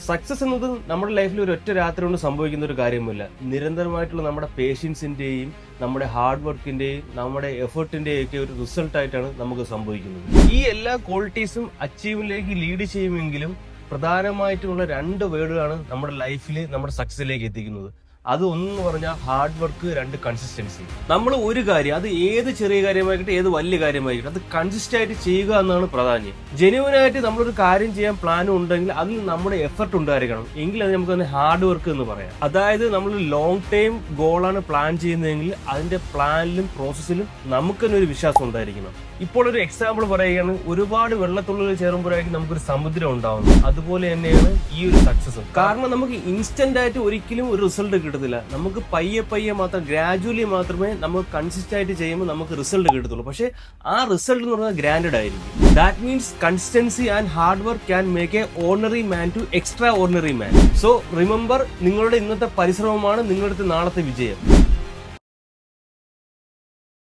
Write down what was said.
Success എന്നത് നമ്മുടെ ലൈഫിൽ ഒരു ഒറ്റ രാത്രി കൊണ്ട് സംഭവിക്കുന്ന ഒരു കാര്യമല്ല. നിരന്തരമായിട്ടുള്ള നമ്മുടെ പേഷ്യൻസിന്റെയും നമ്മുടെ ഹാർഡ് വർക്കിന്റെയും നമ്മുടെ എഫേർട്ടിന്റെയും ഒക്കെ ഒരു റിസൾട്ട് ആയിട്ടാണ് നമുക്ക് സംഭവിക്കുന്നത്. ഈ എല്ലാ ക്വാളിറ്റീസും അച്ചീവിലേക്ക് ലീഡ് ചെയ്യുമെങ്കിലും പ്രധാനമായിട്ടുള്ള രണ്ട് വേർഡുകളാണ് നമ്മുടെ ലൈഫിൽ നമ്മുടെ സക്സസിലേക്ക് എത്തിക്കുന്നത്. അത് ഒന്ന് പറഞ്ഞാൽ ഹാർഡ് വർക്ക്, രണ്ട് കൺസിസ്റ്റൻസി. നമ്മൾ ഒരു കാര്യം, അത് ഏത് ചെറിയ കാര്യമായിക്കട്ടെ ഏത് വലിയ കാര്യമായിക്കട്ടെ, അത് കൺസിസ്റ്റ് ആയിട്ട് ചെയ്യുക എന്നാണ് പ്രാധാന്യം. ജെന്യുവനായിട്ട് നമ്മളൊരു കാര്യം ചെയ്യാൻ പ്ലാൻ ഉണ്ടെങ്കിൽ അതിൽ നമ്മുടെ എഫർട്ട് ഉണ്ടായിരിക്കണം. എങ്കിൽ അത് നമുക്ക് തന്നെ ഹാർഡ് വർക്ക് എന്ന് പറയാം. അതായത് നമ്മൾ ലോങ് ടൈം ഗോളാണ് പ്ലാൻ ചെയ്യുന്നതെങ്കിൽ അതിന്റെ പ്ലാനിലും പ്രോസസ്സിലും നമുക്ക് തന്നെ ഒരു വിശ്വാസം ഉണ്ടായിരിക്കണം. ഇപ്പോൾ ഒരു എക്സാമ്പിൾ പറയുകയാണ്, ഒരുപാട് വെള്ളത്തുള്ളിൽ ചേരുമ്പോഴായിരിക്കും നമുക്കൊരു സമുദ്രം ഉണ്ടാവുന്നത്. അതുപോലെ തന്നെയാണ് ഈ ഒരു സക്സസും. കാരണം നമുക്ക് ഇൻസ്റ്റന്റ് ആയിട്ട് ഒരിക്കലും ഒരു റിസൾട്ട് കിട്ടത്തില്ല. നമുക്ക് പയ്യെ മാത്രം, ഗ്രാജുവലി മാത്രമേ നമുക്ക് കൺസിസ്റ്റ് ആയിട്ട് ചെയ്യുമ്പോൾ നമുക്ക് റിസൾട്ട് കിട്ടത്തുള്ളൂ. പക്ഷെ ആ റിസൾട്ട് എന്ന് പറഞ്ഞാൽ ഗ്രാൻഡഡ് ആയിരിക്കും. That means consistency and hard work can make a ordinary man to extraordinary man. So remember, നിങ്ങളുടെ ഇന്നത്തെ പരിശ്രമമാണ് നിങ്ങളുടെ നാളത്തെ വിജയം.